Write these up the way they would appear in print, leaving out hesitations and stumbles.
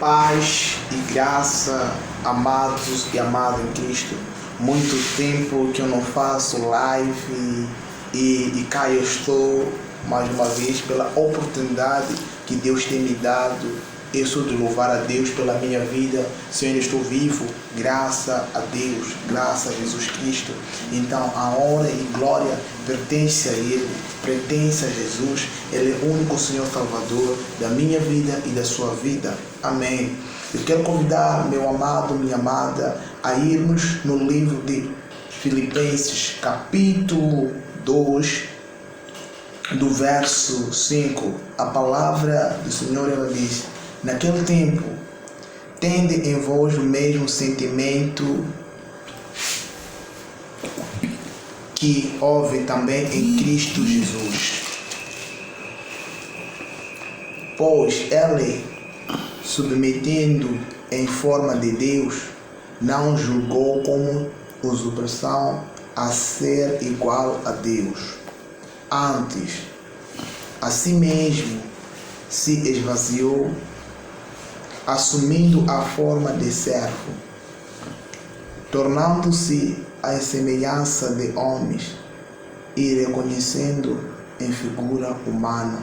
Paz e graça, amados e amadas em Cristo. Muito tempo que eu não faço live e cá eu estou mais uma vez pela oportunidade que Deus tem me dado. Eu sou de louvar a Deus pela minha vida. Se eu ainda estou vivo, graças a Deus, graças a Jesus Cristo. Então a honra e glória pertence a Ele, pertence a Jesus. Ele é o único Senhor Salvador da minha vida e da sua vida. Amém. Eu quero convidar meu amado, minha amada, a irmos no livro de Filipenses, capítulo 2, do verso 5. A palavra do Senhor, ela diz: naquele tempo, tende em vós o mesmo sentimento que houve também em Cristo Jesus. Pois Ele, submetendo em forma de Deus, não julgou como usurpação a ser igual a Deus. Antes, a si mesmo se esvaziou, assumindo a forma de servo, tornando-se à semelhança de homens e reconhecendo em figura humana.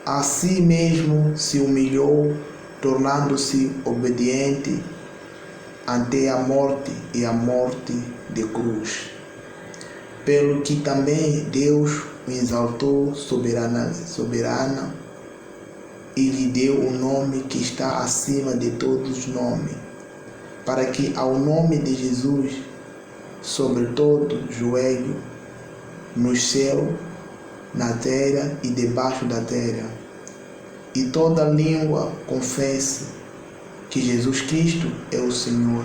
A si mesmo se humilhou, tornando-se obediente até a morte e a morte de cruz. Pelo que também Deus o exaltou soberana e lhe deu o nome que está acima de todos os nomes, para que ao nome de Jesus, sobre todo joelho, no céu, na terra e debaixo da terra, e toda língua confesse que Jesus Cristo é o Senhor,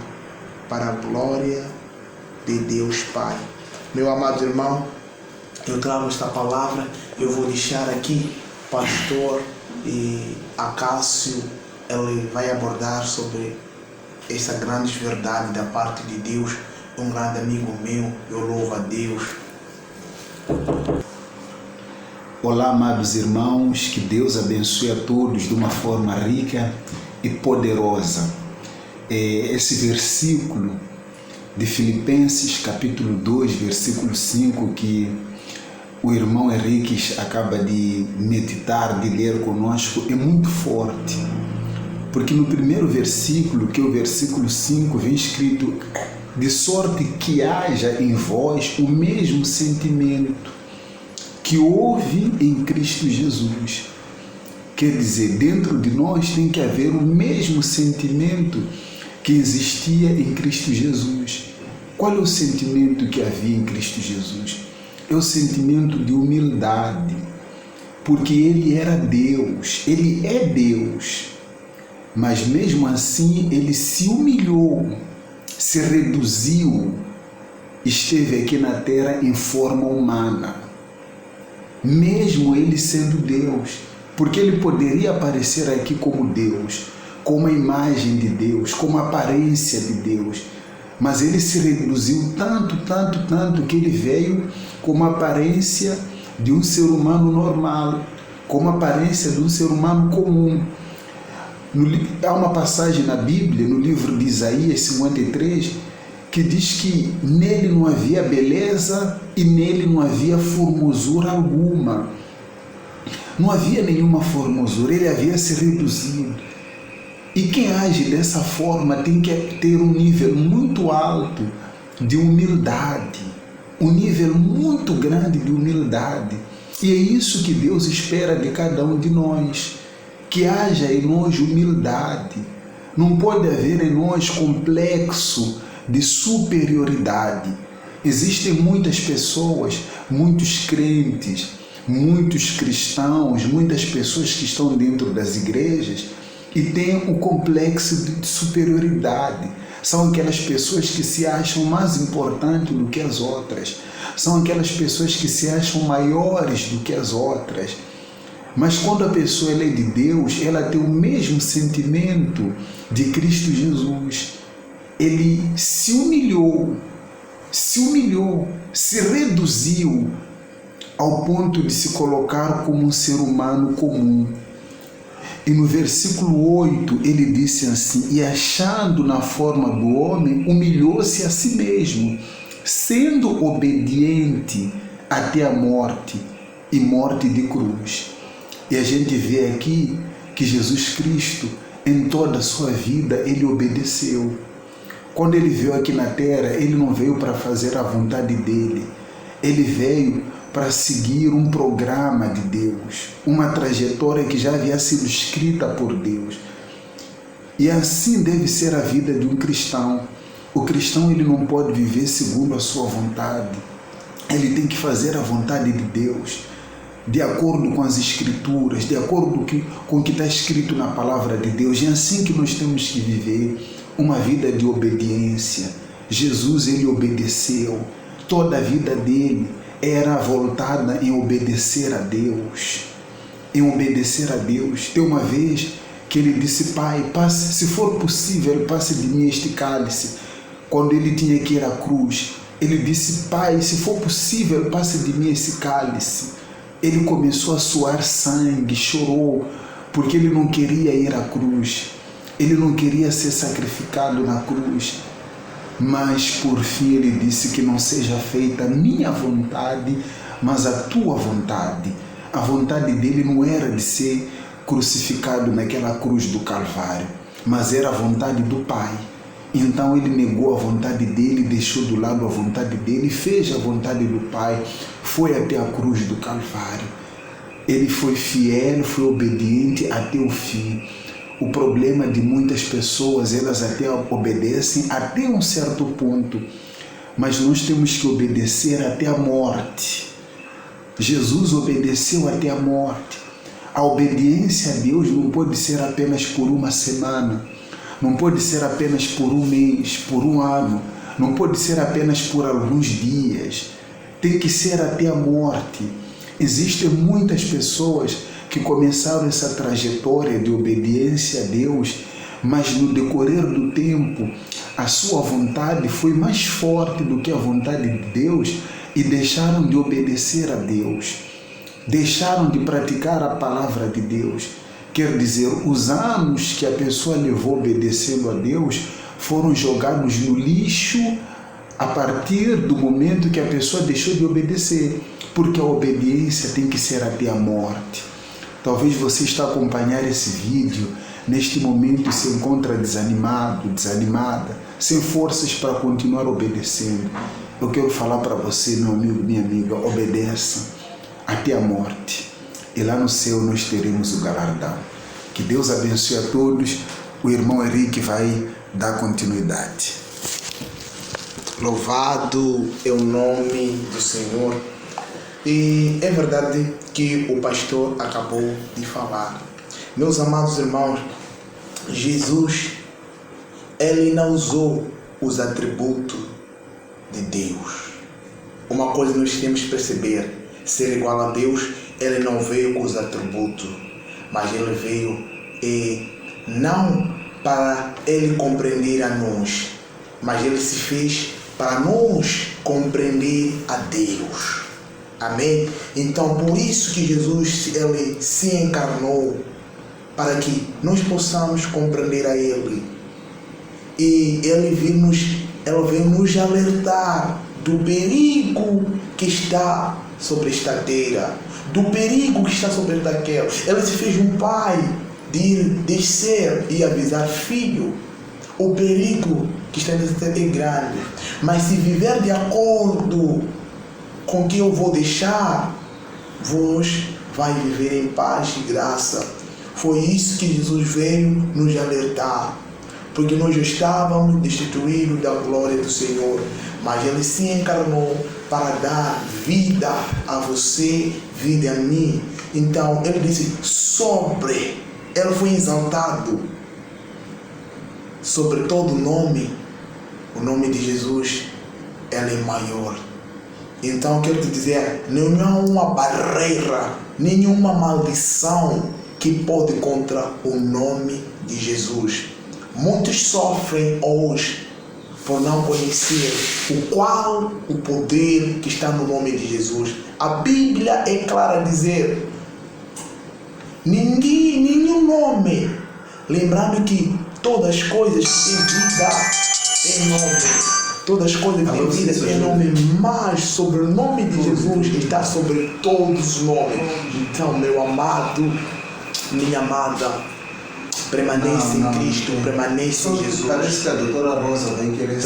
para a glória de Deus Pai. Meu amado irmão, eu trago esta palavra, eu vou deixar aqui pastor e Acácio, ele vai abordar sobre essa grande verdade da parte de Deus. Um grande amigo meu, eu louvo a Deus. Olá, amados irmãos, que Deus abençoe a todos de uma forma rica e poderosa. Esse versículo de Filipenses, capítulo 2, versículo 5, que o irmão Henrique acaba de meditar, de ler conosco, é muito forte. Porque no primeiro versículo, que é o versículo 5, vem escrito: de sorte que haja em vós o mesmo sentimento que houve em Cristo Jesus. Quer dizer, dentro de nós tem que haver o mesmo sentimento que existia em Cristo Jesus. Qual é o sentimento que havia em Cristo Jesus? É o sentimento de humildade, porque Ele era Deus, Ele é Deus, mas mesmo assim Ele se humilhou, se reduziu, esteve aqui na terra em forma humana, mesmo Ele sendo Deus, porque Ele poderia aparecer aqui como Deus, como a imagem de Deus, como a aparência de Deus, mas Ele se reduziu tanto que Ele veio com a aparência de um ser humano normal, com a aparência de um ser humano comum. Há uma passagem na Bíblia, no livro de Isaías 53, que diz que nele não havia beleza e nele não havia formosura alguma. Não havia nenhuma formosura, ele havia se reduzido. E quem age dessa forma tem que ter um nível muito alto de humildade, um nível muito grande de humildade. E é isso que Deus espera de cada um de nós, que haja em nós humildade. Não pode haver em nós complexo de superioridade. Existem muitas pessoas, muitos crentes, muitos cristãos, muitas pessoas que estão dentro das igrejas e têm o complexo de superioridade. São aquelas pessoas que se acham mais importantes do que as outras. São aquelas pessoas que se acham maiores do que as outras. Mas quando a pessoa é de Deus, ela tem o mesmo sentimento de Cristo Jesus. Ele se humilhou, se reduziu ao ponto de se colocar como um ser humano comum. E no versículo 8 ele disse assim: e achando na forma do homem, humilhou-se a si mesmo, sendo obediente até a morte, e morte de cruz. E a gente vê aqui que Jesus Cristo, em toda a sua vida, ele obedeceu. Quando ele veio aqui na terra, ele não veio para fazer a vontade dele, ele veio para seguir um programa de Deus, uma trajetória que já havia sido escrita por Deus. E assim deve ser a vida de um cristão. O cristão, ele não pode viver segundo a sua vontade, ele tem que fazer a vontade de Deus, de acordo com as Escrituras, de acordo com o que está escrito na palavra de Deus. E é assim que nós temos que viver uma vida de obediência. Jesus, ele obedeceu, toda a vida dele era voltada em obedecer a Deus, em obedecer a Deus. Tem uma vez que ele disse: Pai, passe, se for possível, passe de mim este cálice. Quando ele tinha que ir à cruz, ele disse: Pai, se for possível, passe de mim esse cálice. Ele começou a suar sangue, chorou, porque ele não queria ir à cruz, ele não queria ser sacrificado na cruz. Mas por fim ele disse: que não seja feita a minha vontade, mas a tua vontade. A vontade dele não era de ser crucificado naquela cruz do Calvário, mas era a vontade do Pai. Então ele negou a vontade dele, deixou do lado a vontade dele, fez a vontade do Pai, foi até a cruz do Calvário. Ele foi fiel, foi obediente até o fim. O problema de muitas pessoas, elas até obedecem até um certo ponto, mas nós temos que obedecer até a morte. Jesus obedeceu até a morte. A obediência a Deus não pode ser apenas por uma semana, não pode ser apenas por um mês, por um ano, não pode ser apenas por alguns dias, tem que ser até a morte. Existem muitas pessoas que começaram essa trajetória de obediência a Deus, mas no decorrer do tempo, a sua vontade foi mais forte do que a vontade de Deus e deixaram de obedecer a Deus, deixaram de praticar a palavra de Deus. Quer dizer, os anos que a pessoa levou obedecendo a Deus foram jogados no lixo a partir do momento que a pessoa deixou de obedecer, porque a obediência tem que ser até a morte. Talvez você está a acompanhar esse vídeo, neste momento se encontra desanimado, desanimada, sem forças para continuar obedecendo. Eu quero falar para você, meu amigo, minha amiga, obedeça até a morte. E lá no céu nós teremos o galardão. Que Deus abençoe a todos. O irmão Henrique vai dar continuidade. Louvado é o nome do Senhor. E é verdade que o pastor acabou de falar. Meus amados irmãos, Jesus, ele não usou os atributos de Deus. Uma coisa nós temos que perceber: ser igual a Deus, ele não veio com os atributos, mas ele veio não para ele compreender a nós, mas ele se fez para nós compreender a Deus. Amém? Então, por isso que Jesus, ele se encarnou, para que nós possamos compreender a Ele. E ele veio nos alertar do perigo que está sobre esta terra, do perigo que está sobre aquela. Ele se fez um pai de ir descer e avisar filho. O perigo que está nessa terra é grande, mas se viver de acordo com o que eu vou deixar, vos vai viver em paz e graça. Foi isso que Jesus veio nos alertar, porque nós já estávamos destituídos da glória do Senhor, mas Ele se encarnou para dar vida a você, vida a mim. Então Ele disse Ele foi exaltado sobre todo nome. O nome de Jesus, Ele é maior. Então quero te dizer, não há uma barreira, nenhuma maldição que pode contra o nome de Jesus. Muitos sofrem hoje por não conhecer o poder que está no nome de Jesus. A Bíblia é clara a dizer: ninguém nenhum nome. Lembrando que todas as coisas têm vida, têm nome. Todas as coisas têm vida, têm nome, mas sobre o nome de Jesus está sobre todos os nomes. Então, meu amado, minha amada, permaneça em Cristo, permaneça em Jesus. Parece que a doutora Rosa vai querer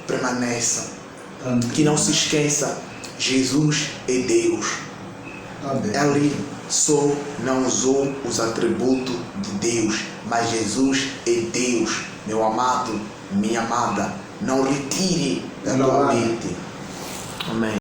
permaneça. Que não se esqueça, Jesus é Deus. Ele só não usou os atributos de Deus, mas Jesus é Deus. Meu amado, minha amada, não retire da tua mente. Amém.